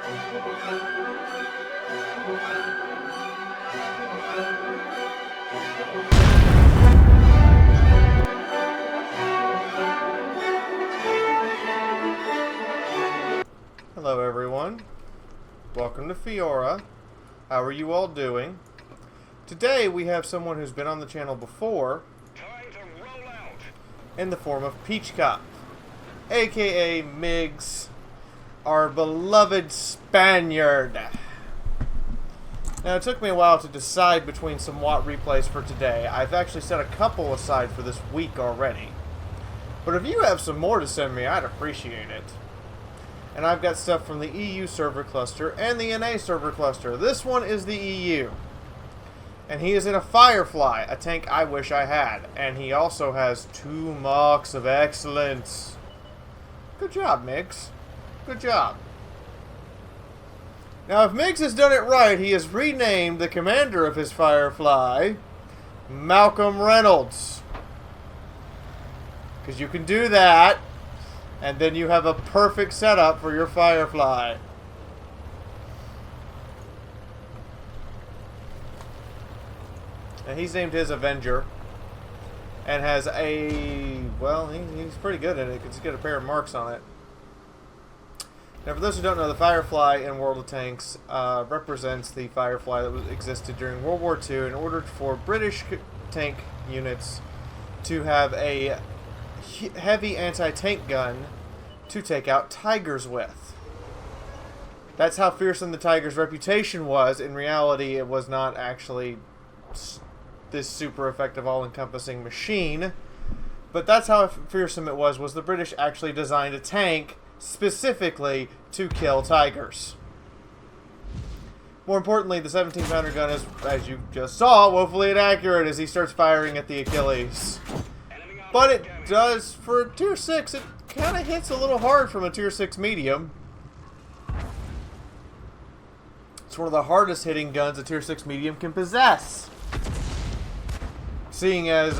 Hello everyone, welcome to Fiaura. How are you all doing? Today we have someone who's been on the channel before in the form of Peachcup, aka Miggs, our beloved Spaniard. Now it took me a while to decide between some WOT replays for today. I've actually set a couple aside for this week already. But if you have some more to send me, I'd appreciate it. And I've got stuff from the EU server cluster and the NA server cluster. This one is the EU. And he is in a Firefly, a tank I wish I had. And he also has 2 marks of excellence. Good job, Miggs. Good job. Now, if Miggs has done it right, he has renamed the commander of his Firefly Malcolm Reynolds. Because you can do that. And then you have a perfect setup for your Firefly. And he's named his Avenger. And has a... well, he's pretty good at it because he's got a pair of marks on it. Now, for those who don't know, the Firefly in World of Tanks represents the Firefly that existed during World War II in order for British tank units to have a heavy anti-tank gun to take out Tigers with. That's how fearsome the Tiger's reputation was. In reality, it was not actually this super effective all-encompassing machine. But that's how fearsome it was the British actually designed a tank specifically to kill Tigers. More importantly, the 17-pounder gun is, as you just saw, woefully inaccurate as he starts firing at the Achilles. But it does, for a tier 6, it kind of hits a little hard from a tier 6 medium. It's one of the hardest hitting guns a tier 6 medium can possess. Seeing as,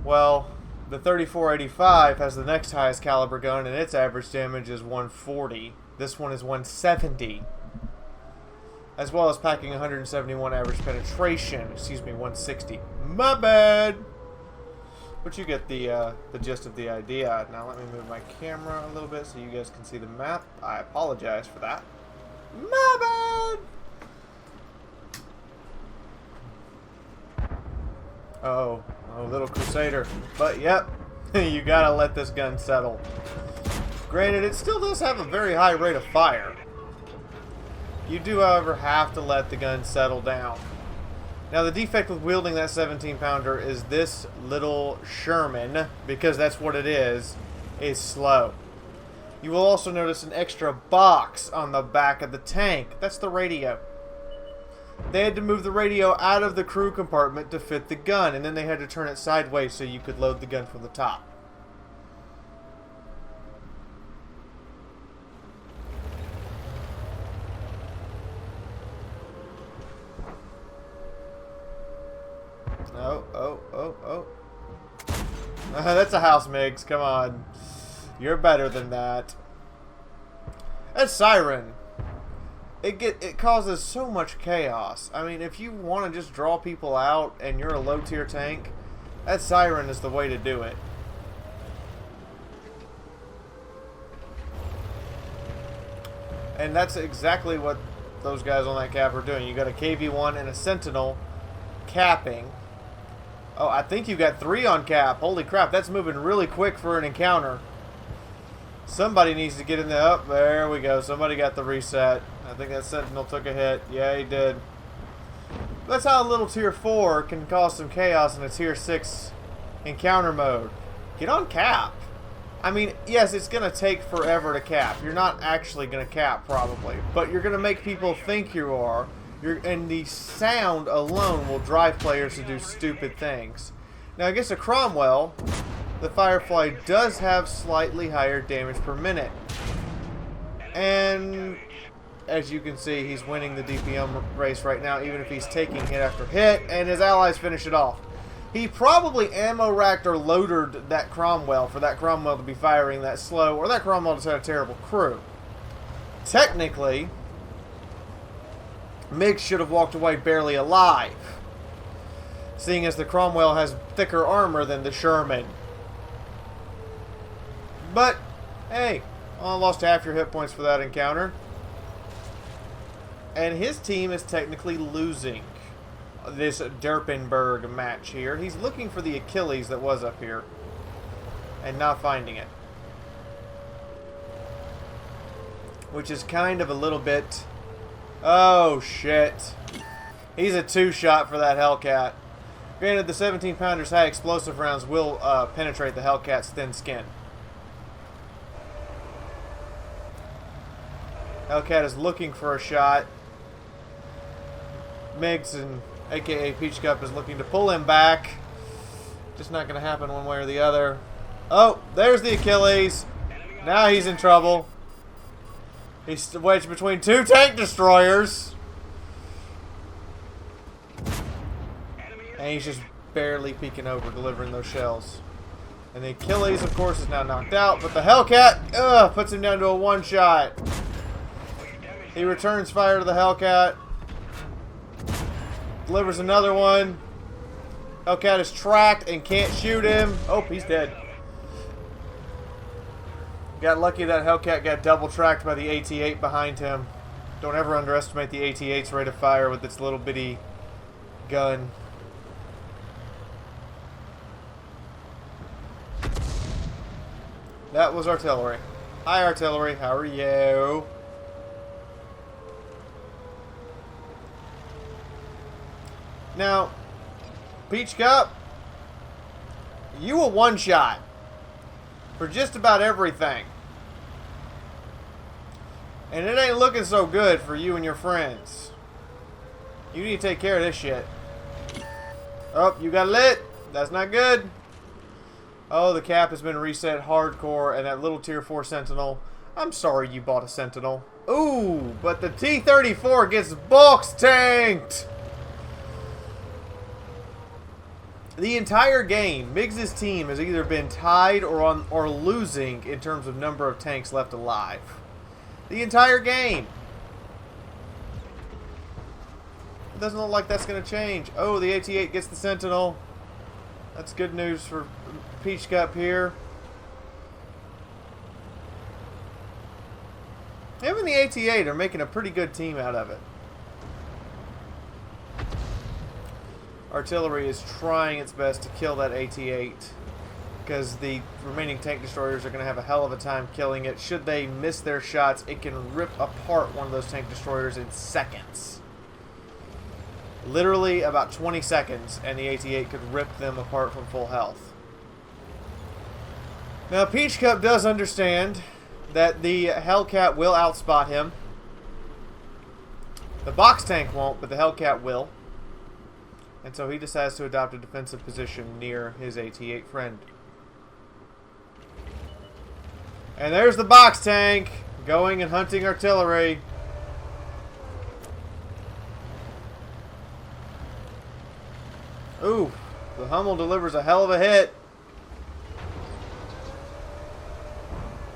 well, the 3485 has the next highest caliber gun and its average damage is 140. This one is 170. As well as packing 171 average penetration. Excuse me, 160. My bad! But you get the gist of the idea. Now let me move my camera a little bit so you guys can see the map. I apologize for that. My bad! Oh, little Crusader. But yep, you gotta let this gun settle. Granted, it still does have a very high rate of fire. You do, however, have to let the gun settle down. Now, the defect with wielding that 17-pounder is this little Sherman, because that's what it is slow. You will also notice an extra box on the back of the tank. That's the radio. They had to move the radio out of the crew compartment to fit the gun, and then they had to turn it sideways so you could load the gun from the top. Oh. That's a house, Miggs. Come on. You're better than that. That siren. It causes so much chaos. I mean, if you want to just draw people out and you're a low tier tank, that siren is the way to do it. And that's exactly what those guys on that cap are doing. You got a KV-1 and a Sentinel capping. Oh, I think you got 3 on cap. Holy crap, that's moving really quick for an encounter. Somebody needs to get in there. Oh, there we go. Somebody got the reset. I think that Sentinel took a hit. Yeah, he did. That's how a little tier 4 can cause some chaos in a tier 6 encounter mode. Get on cap. I mean, yes, it's going to take forever to cap. You're not actually going to cap, probably. But you're going to make people think you are. And the sound alone will drive players to do stupid things. Now, against a Cromwell, the Firefly does have slightly higher damage per minute. And as you can see, he's winning the DPM race right now, even if he's taking hit after hit, and his allies finish it off. He probably ammo racked or loaded that Cromwell for that Cromwell to be firing that slow, or that Cromwell just had a terrible crew. Technically, Miggs should have walked away barely alive, seeing as the Cromwell has thicker armor than the Sherman. But, hey, I lost half your hit points for that encounter. And his team is technically losing this Derpenberg match here. He's looking for the Achilles that was up here and not finding it, which is kind of a little bit... Oh, shit. He's a two-shot for that Hellcat. Granted, the 17-pounder's high explosive rounds will penetrate the Hellcat's thin skin. Hellcat is looking for a shot. Miggs, and aka Peachcup, is looking to pull him back. Just not going to happen one way or the other. Oh, there's the Achilles. Now he's in trouble. He's wedged between two tank destroyers. And he's just barely peeking over, delivering those shells. And the Achilles, of course, is now knocked out. But the Hellcat puts him down to a one-shot. He returns fire to the Hellcat. Delivers another one. Hellcat is tracked and can't shoot him. Oh, he's dead. Got lucky that Hellcat got double tracked by the AT-8 behind him. Don't ever underestimate the AT-8's rate of fire with its little bitty gun. That was artillery. Hi, artillery. How are you? Now, Peachcup, you a one-shot for just about everything. And it ain't looking so good for you and your friends. You need to take care of this shit. Oh, you got lit. That's not good. Oh, the cap has been reset hardcore, and that little tier 4 Sentinel. I'm sorry you bought a Sentinel. Ooh, but the T-34 gets box tanked. The entire game, Miggs' team has either been tied or losing in terms of number of tanks left alive. The entire game. It doesn't look like that's going to change. Oh, the AT-8 gets the Sentinel. That's good news for Peachcup here. Him and the AT-8 are making a pretty good team out of it. Artillery is trying its best to kill that AT-8 because the remaining tank destroyers are going to have a hell of a time killing it. Should they miss their shots, it can rip apart one of those tank destroyers in seconds. Literally about 20 seconds, and the AT-8 could rip them apart from full health. Now, Peachcup does understand that the Hellcat will outspot him. The box tank won't, but the Hellcat will. And so he decides to adopt a defensive position near his AT-8 friend. And there's the box tank going and hunting artillery. Ooh, the Hummel delivers a hell of a hit.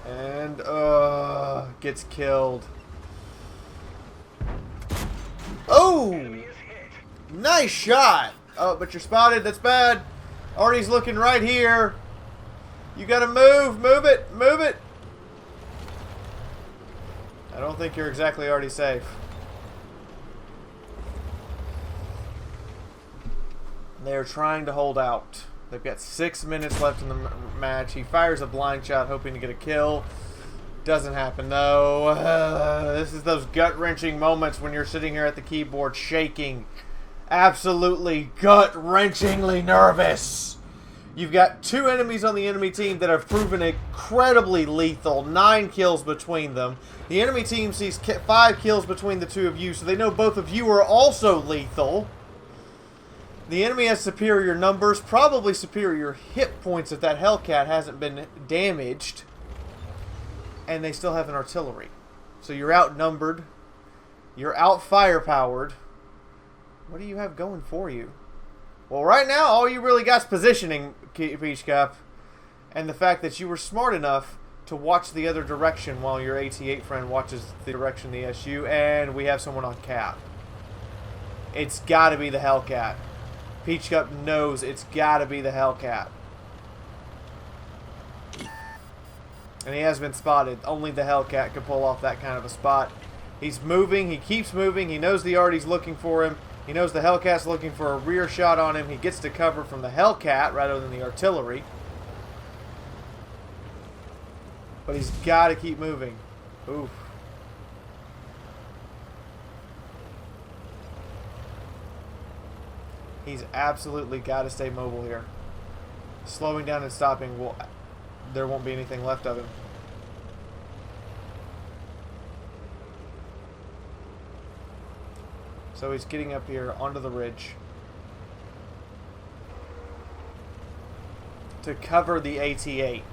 And, gets killed. Oh! Nice shot! Oh, but you're spotted. That's bad. Artie's looking right here. You gotta move. Move it. Move it. I don't think you're exactly already safe. They're trying to hold out. They've got 6 minutes left in the match. He fires a blind shot hoping to get a kill. Doesn't happen though. This is those gut-wrenching moments when you're sitting here at the keyboard shaking. Absolutely gut-wrenchingly nervous. You've got 2 enemies on the enemy team that have proven incredibly lethal. 9 kills between them. The enemy team sees 5 kills between the 2 of you, so they know both of you are also lethal. The enemy has superior numbers, probably superior hit points if that Hellcat hasn't been damaged. And they still have an artillery. So you're outnumbered. You're out-firepowered. What do you have going for you? Well, right now, all you really got is positioning, Peachcup. And the fact that you were smart enough to watch the other direction while your AT-8 friend watches the direction of the SU. And we have someone on cap. It's got to be the Hellcat. Peachcup knows it's got to be the Hellcat. And he has been spotted. Only the Hellcat could pull off that kind of a spot. He's moving. He keeps moving. He knows the Artie's looking for him. He knows the Hellcat's looking for a rear shot on him. He gets to cover from the Hellcat rather than the artillery. But he's got to keep moving. Oof. He's absolutely got to stay mobile here. Slowing down and stopping, will, there won't be anything left of him. So he's getting up here onto the ridge to cover the AT-8.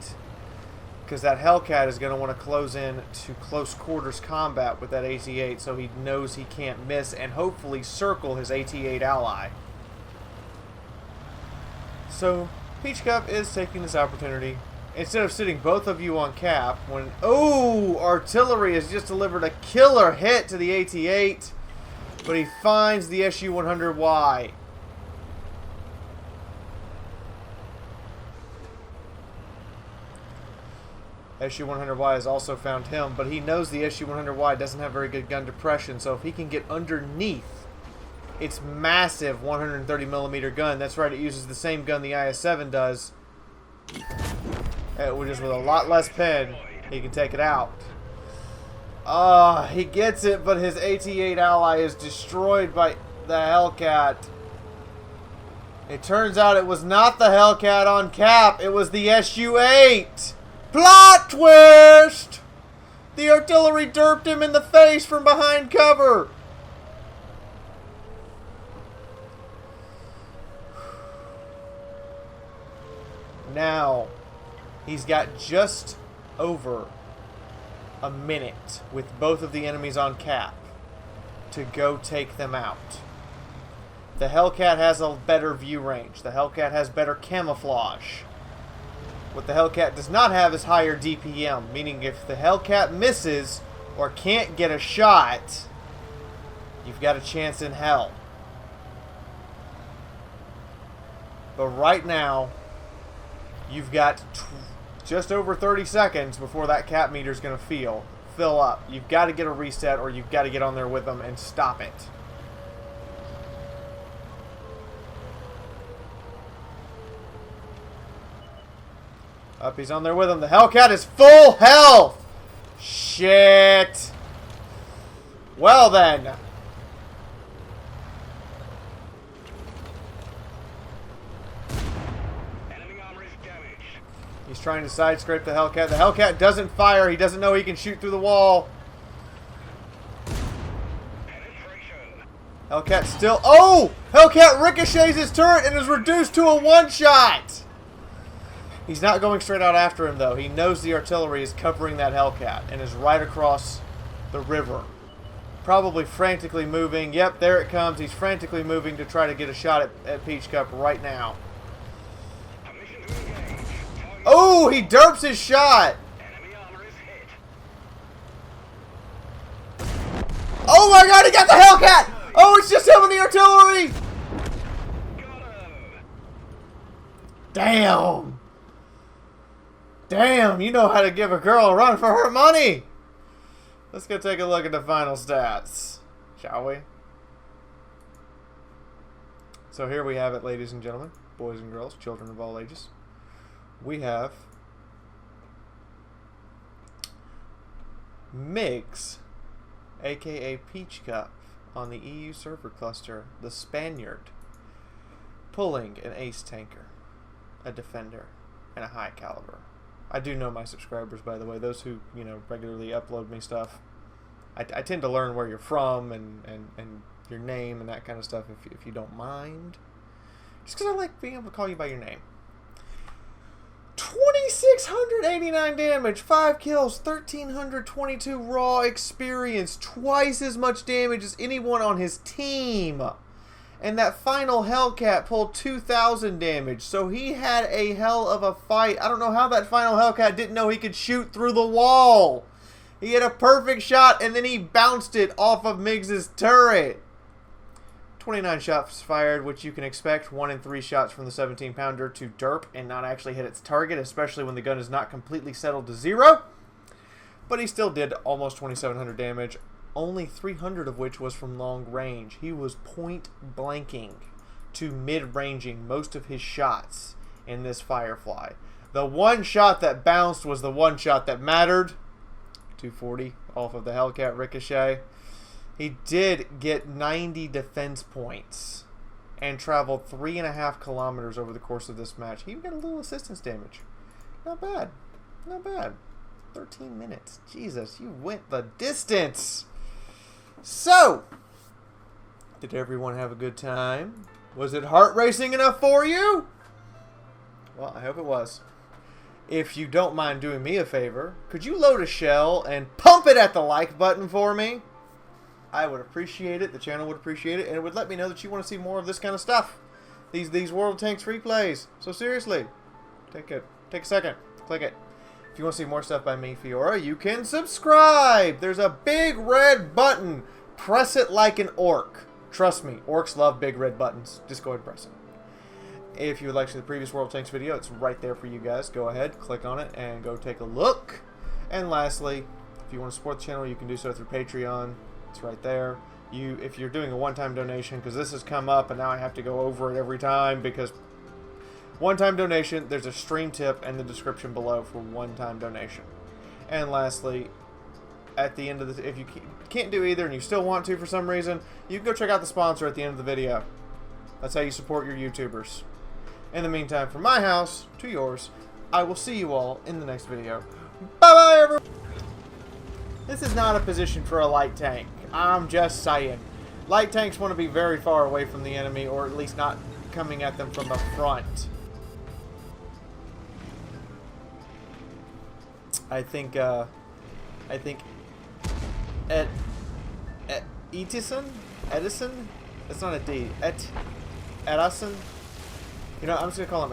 Because that Hellcat is going to want to close in to close quarters combat with that AT-8, so he knows he can't miss and hopefully circle his AT-8 ally. So Peachcup is taking this opportunity. Instead of sitting both of you on cap, when artillery has just delivered a killer hit to the AT-8, but he finds the SU-100Y. SU-100Y has also found him, but he knows the SU-100Y doesn't have very good gun depression, so if he can get underneath its massive 130mm gun, that's right, it uses the same gun the IS-7 does, just with a lot less pen, he can take it out. He gets it, but his AT-8 ally is destroyed by the Hellcat. It turns out it was not the Hellcat on cap, it was the SU-8. Plot twist! The artillery derped him in the face from behind cover. Now, he's got just over a minute with both of the enemies on cap to go take them out. The Hellcat has a better view range. The Hellcat has better camouflage. What the Hellcat does not have is higher DPM, meaning if the Hellcat misses or can't get a shot, you've got a chance in hell. But right now, you've got just over 30 seconds before that cap meter is going to fill up. You've got to get a reset, or you've got to get on there with them and stop it. Up, he's on there with him. The Hellcat is full health. Shit. Well then. Enemy armor is damaged. He's trying to side scrape the Hellcat. The Hellcat doesn't fire. He doesn't know he can shoot through the wall. Penetration. Hellcat still... Oh! Hellcat ricochets his turret and is reduced to a one-shot. He's not going straight out after him, though. He knows the artillery is covering that Hellcat and is right across the river. Probably frantically moving. Yep, there it comes. He's frantically moving to try to get a shot at Peachcup right now. Permission to engage. Oh, he derps his shot. Enemy armor is hit. Oh my god, he got the Hellcat! Oh, it's just him and the artillery! Got him. Damn. Damn, you know how to give a girl a run for her money. Let's go take a look at the final stats, shall we? So here we have it, ladies and gentlemen, boys and girls, children of all ages. We have Miggs, aka Peachcup, on the EU server cluster, the Spaniard, pulling an ace tanker, a defender, and a high caliber. I do know my subscribers, by the way, those who, you know, regularly upload me stuff. I tend to learn where you're from and your name and that kind of stuff, if you don't mind. Just because I like being able to call you by your name. 2,689 damage, 5 kills, 1,322 raw experience, twice as much damage as anyone on his team. And that final Hellcat pulled 2,000 damage, so he had a hell of a fight. I don't know how that final Hellcat didn't know he could shoot through the wall. He had a perfect shot, and then he bounced it off of Miggs's turret. 29 shots fired, which you can expect 1 in 3 shots from the 17-pounder to derp and not actually hit its target, especially when the gun is not completely settled to 0. But he still did almost 2,700 damage, only 300 of which was from long range. He was point blanking to mid-ranging most of his shots in this Firefly. The one shot that bounced was the one shot that mattered. 240 off of the Hellcat ricochet. He did get 90 defense points and traveled 3.5 kilometers over the course of this match. He even got a little assistance damage. Not bad. Not bad. 13 minutes. Jesus, you went the distance. So, did everyone have a good time? Was it heart racing enough for you? Well, I hope it was. If you don't mind doing me a favor, could you load a shell and pump it at the like button for me? I would appreciate it. The channel would appreciate it, and it would let me know that you want to see more of this kind of stuff. These World Tanks replays. So seriously, take a second, click it. If you want to see more stuff by me, Fiaura, you can subscribe. There's a big red button. Press it like an orc. Trust me, orcs love big red buttons. Just go ahead and press it. If you would like to see the previous World Tanks video, it's right there for you guys. Go ahead, click on it, and go take a look. And lastly, if you want to support the channel, you can do so through Patreon. It's right there. If you're doing a one-time donation, because this has come up and now I have to go over it every time because one-time donation, there's a stream tip in the description below for one-time donation. And lastly, at the end of the, if you can't do either and you still want to for some reason, you can go check out the sponsor at the end of the video. That's how you support your YouTubers. In the meantime, from my house to yours, I will see you all in the next video. Bye-bye, everyone! This is not a position for a light tank. I'm just saying. Light tanks want to be very far away from the enemy, or at least not coming at them from the front. I think Edison? That's not a D. Edison? You know, I'm just gonna call him